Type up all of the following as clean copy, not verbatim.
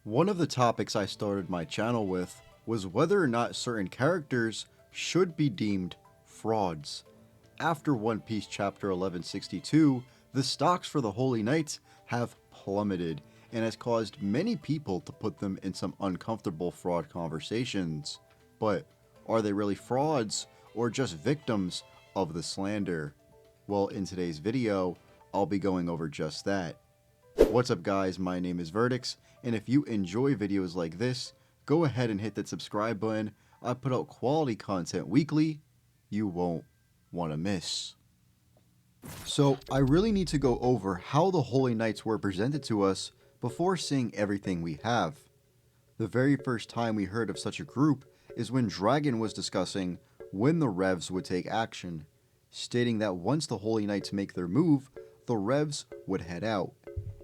One of the topics I started my channel with was whether or not certain characters should be deemed frauds. After One Piece chapter 1162, the stocks for the Holy Knights have plummeted and has caused many people to put them in some uncomfortable fraud conversations. But are they really frauds or just victims of the slander? Well, in today's video, I'll be going over just that. What's up guys, my name is Vertics, and if you enjoy videos like this, go ahead and hit that subscribe button. I put out quality content weekly, you won't want to miss. So I really need to go over how the Holy Knights were presented to us before seeing everything we have. The very first time we heard of such a group is when Dragon was discussing when the Revs would take action, stating that once the Holy Knights make their move, the Revs would head out.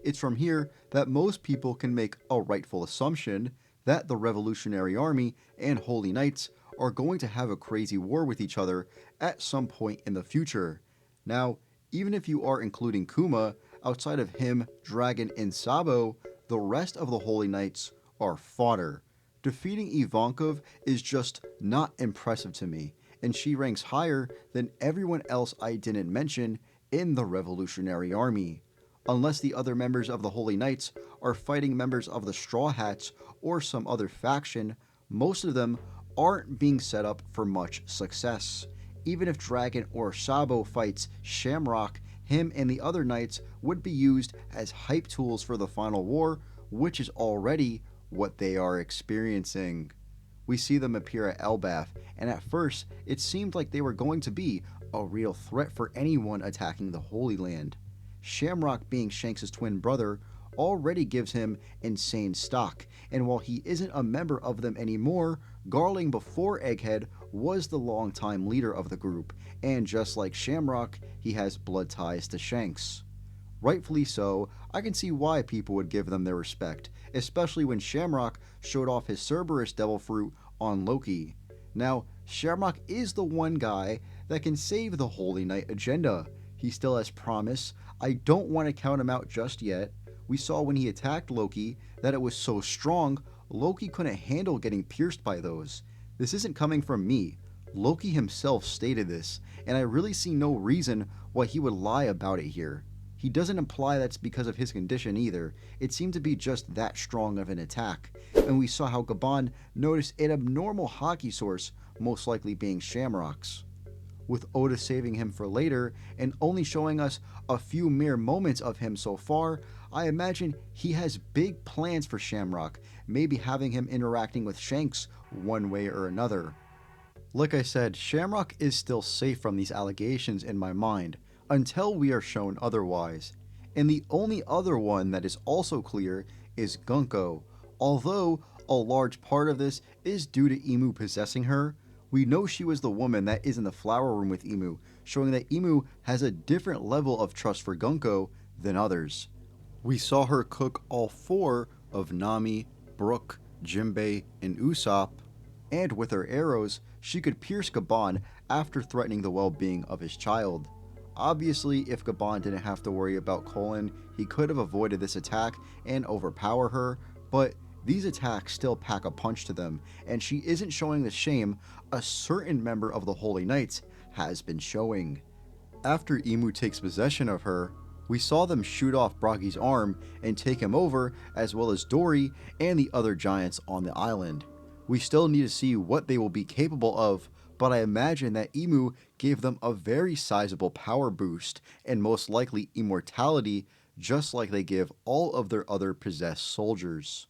It's from here that most people can make a rightful assumption that the Revolutionary Army and Holy Knights are going to have a crazy war with each other at some point in the future. Now, even if you are including Kuma, outside of him, Dragon, and Sabo, the rest of the Holy Knights are fodder. Defeating Ivankov is just not impressive to me, and she ranks higher than everyone else I didn't mention in the Revolutionary Army. Unless the other members of the Holy Knights are fighting members of the Straw Hats or some other faction, most of them aren't being set up for much success. Even if Dragon or Sabo fights Shamrock, him and the other knights would be used as hype tools for the final war, which is already what they are experiencing. We see them appear at Elbaf, and at first it seemed like they were going to be a real threat for anyone attacking the Holy Land. Shamrock, being Shanks' twin brother, already gives him insane stock, and while he isn't a member of them anymore, Garling before Egghead was the longtime leader of the group, and just like Shamrock, he has blood ties to Shanks. Rightfully so, I can see why people would give them their respect, especially when Shamrock showed off his Cerberus Devil Fruit on Loki. Now, Shamrock is the one guy that can save the Holy Knight agenda. He still has promise. I don't want to count him out just yet. We saw when he attacked Loki that it was so strong, Loki couldn't handle getting pierced by those. This isn't coming from me. Loki himself stated this, and I really see no reason why he would lie about it here. He doesn't imply that's because of his condition either. It seemed to be just that strong of an attack. And we saw how Gabon noticed an abnormal hockey source, most likely being Shamrock's. With Oda saving him for later and only showing us a few mere moments of him so far, I imagine he has big plans for Shamrock, maybe having him interacting with Shanks one way or another. Like I said, Shamrock is still safe from these allegations in my mind, until we are shown otherwise. And the only other one that is also clear is Gunkko. Although a large part of this is due to Imu possessing her, we know she was the woman that is in the flower room with Imu, showing that Imu has a different level of trust for Gunkko than others. We saw her cook all four of Nami, Brook, Jinbei, and Usopp, and with her arrows, she could pierce Gabon after threatening the well-being of his child. Obviously, if Gabon didn't have to worry about Colin, he could have avoided this attack and overpower her, but these attacks still pack a punch to them, and she isn't showing the shame a certain member of the Holy Knights has been showing. After Imu takes possession of her, we saw them shoot off Broggy's arm and take him over, as well as Dory and the other giants on the island. We still need to see what they will be capable of, but I imagine that Imu gave them a very sizable power boost and most likely immortality, just like they give all of their other possessed soldiers.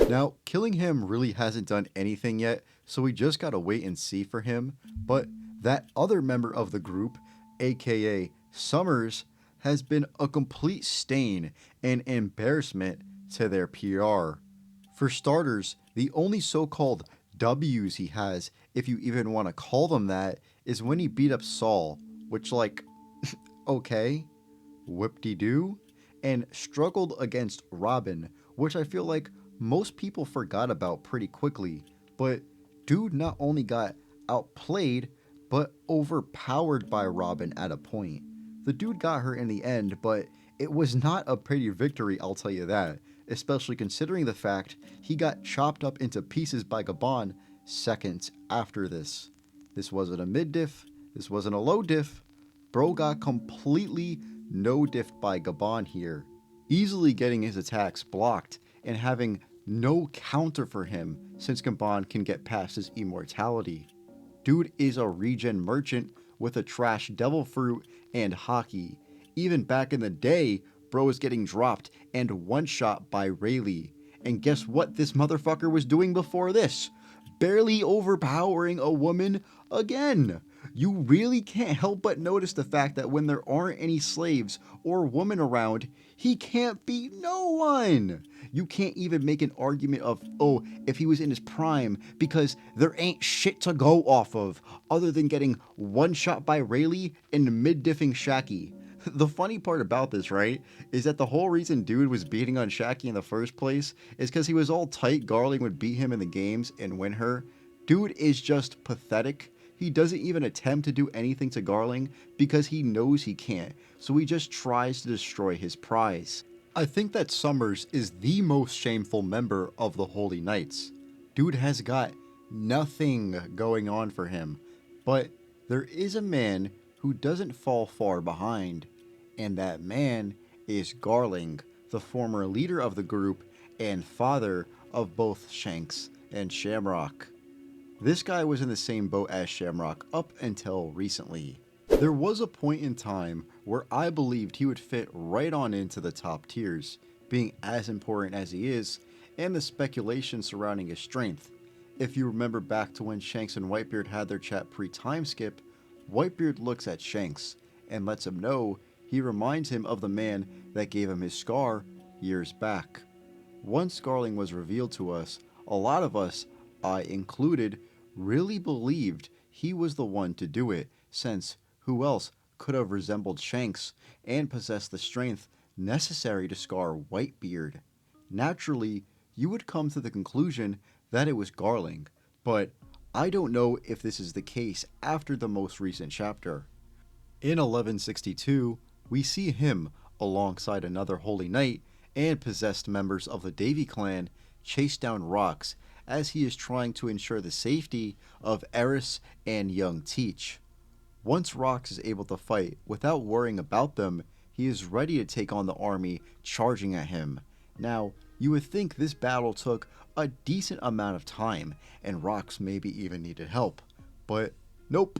Now, killing him really hasn't done anything yet, so we just gotta wait and see for him, but that other member of the group, aka Summers, has been a complete stain and embarrassment to their PR. For starters, the only so-called W's he has, if you even want to call them that, is when he beat up Saul, which like, okay, whoop-de-doo, and struggled against Robin, which I feel like most people forgot about pretty quickly, but dude not only got outplayed, but overpowered by Robin at a point. The dude got her in the end, but it was not a pretty victory, I'll tell you that. especially considering the fact he got chopped up into pieces by Gabon seconds after this. This wasn't a mid-diff, this wasn't a low diff, bro got completely no-diffed by Gabon here, easily getting his attacks blocked and having no counter for him since Gabon can get past his immortality. Dude is a regen merchant with a trash devil fruit and hockey. Even back in the day, bro was getting dropped and one-shot by Rayleigh. And guess what this motherfucker was doing before this? Barely overpowering a woman again. You really can't help but notice the fact that when there aren't any slaves or women around, he can't beat no one. You can't even make an argument of, oh, if he was in his prime, because there ain't shit to go off of other than getting one shot by Rayleigh and mid-diffing Shaki. The funny part about this, right, is that the whole reason dude was beating on Shaki in the first place is because he was all tight Garling would beat him in the games and win her. Dude is just pathetic. He doesn't even attempt to do anything to Garling because he knows he can't, so he just tries to destroy his prize. I think that Summers is the most shameful member of the Holy Knights. Dude has got nothing going on for him, but there is a man who doesn't fall far behind, and that man is Garling, the former leader of the group and father of both Shanks and Shamrock. This guy was in the same boat as Shamrock up until recently. There was a point in time where I believed he would fit right on into the top tiers, being as important as he is, and the speculation surrounding his strength. If you remember back to when Shanks and Whitebeard had their chat pre-time skip, Whitebeard looks at Shanks and lets him know he reminds him of the man that gave him his scar years back. Once Garling was revealed to us, a lot of us, I included, really believed he was the one to do it, since who else could have resembled Shanks and possessed the strength necessary to scar Whitebeard? Naturally, you would come to the conclusion that it was Garling, but I don't know if this is the case after the most recent chapter. In 1162, we see him alongside another Holy Knight and possessed members of the Davy clan chase down Rocks as he is trying to ensure the safety of Eris and young Teach. Once Rocks is able to fight without worrying about them, he is ready to take on the army charging at him. Now, you would think this battle took a decent amount of time and Rocks maybe even needed help, but nope,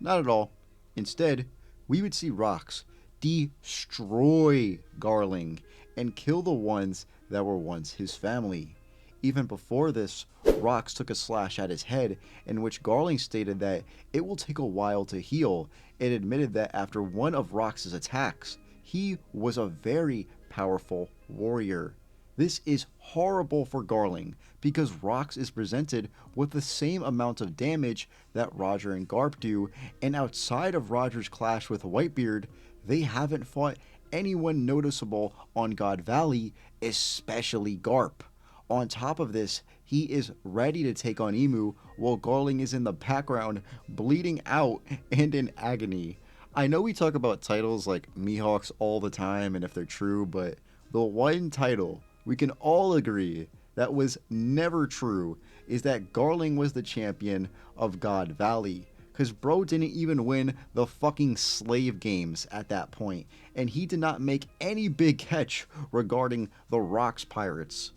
not at all. Instead, we would see Rocks destroy Garling and kill the ones that were once his family. Even before this, Rocks took a slash at his head, in which Garling stated that it will take a while to heal, and admitted that after one of Rocks' attacks, he was a very powerful warrior. This is horrible for Garling, because Rocks is presented with the same amount of damage that Roger and Garp do, and outside of Roger's clash with Whitebeard, they haven't fought anyone noticeable on God Valley, especially Garp. On top of this, he is ready to take on Emu while Garling is in the background bleeding out and in agony. I know we talk about titles like Mihawks all the time and if they're true, but the one title we can all agree that was never true is that Garling was the champion of God Valley. Because bro didn't even win the fucking slave games at that point, and he did not make any big catch regarding the Rocks Pirates.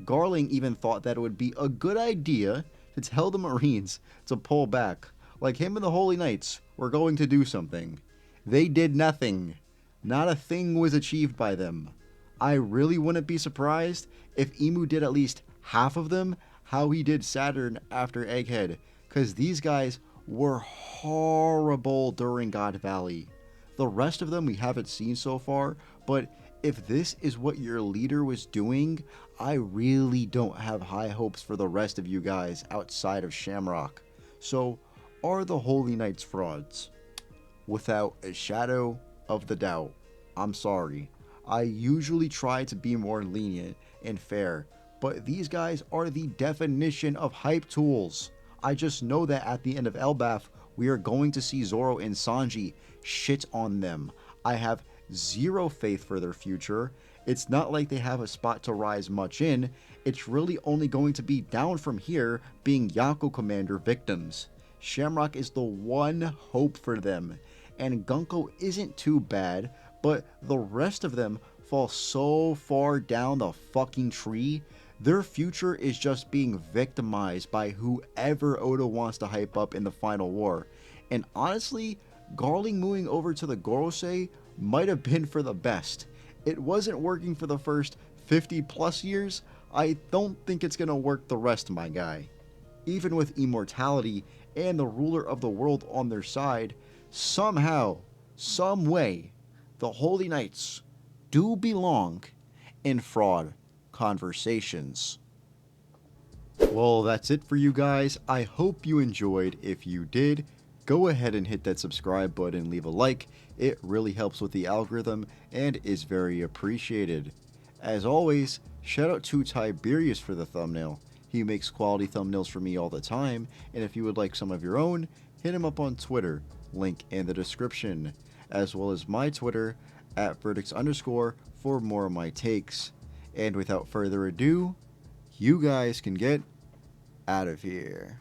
Garling even thought that it would be a good idea to tell the Marines to pull back, like him and the Holy Knights were going to do something. They did nothing. Not a thing was achieved by them. I really wouldn't be surprised if Emu did at least half of them how he did Saturn after Egghead, because these guys were horrible during God Valley. The rest of them we haven't seen so far, but if this is what your leader was doing, I really don't have high hopes for the rest of you guys outside of Shamrock. So, are the Holy Knights frauds? Without a shadow of the doubt. I'm sorry. I usually try to be more lenient and fair, but these guys are the definition of hype tools. I just know that at the end of Elbaf, we are going to see Zoro and Sanji shit on them. I have zero faith for their future, It's not like they have a spot to rise much in. It's really only going to be down from here, being Yonko Commander victims. Shamrock is the one hope for them, and Gunkko isn't too bad, but the rest of them fall so far down the fucking tree. Their future is just being victimized by whoever Oda wants to hype up in the final war. And honestly, Garling moving over to the Gorosei might have been for the best. It wasn't working for the first 50 plus years. I don't think it's gonna work the rest, my guy. Even with immortality and the ruler of the world on their side, somehow, some way, the Holy Knights do belong in fraud conversations. Well, that's it for you guys. I hope you enjoyed. If you did, go ahead and hit that subscribe button and leave a like. It really helps with the algorithm and is very appreciated. As always, shout out to Tiberius for the thumbnail. He makes quality thumbnails for me all the time, and if you would like some of your own, hit him up on Twitter, link in the description, as well as my Twitter, @Vertics_, for more of my takes. And without further ado, you guys can get out of here.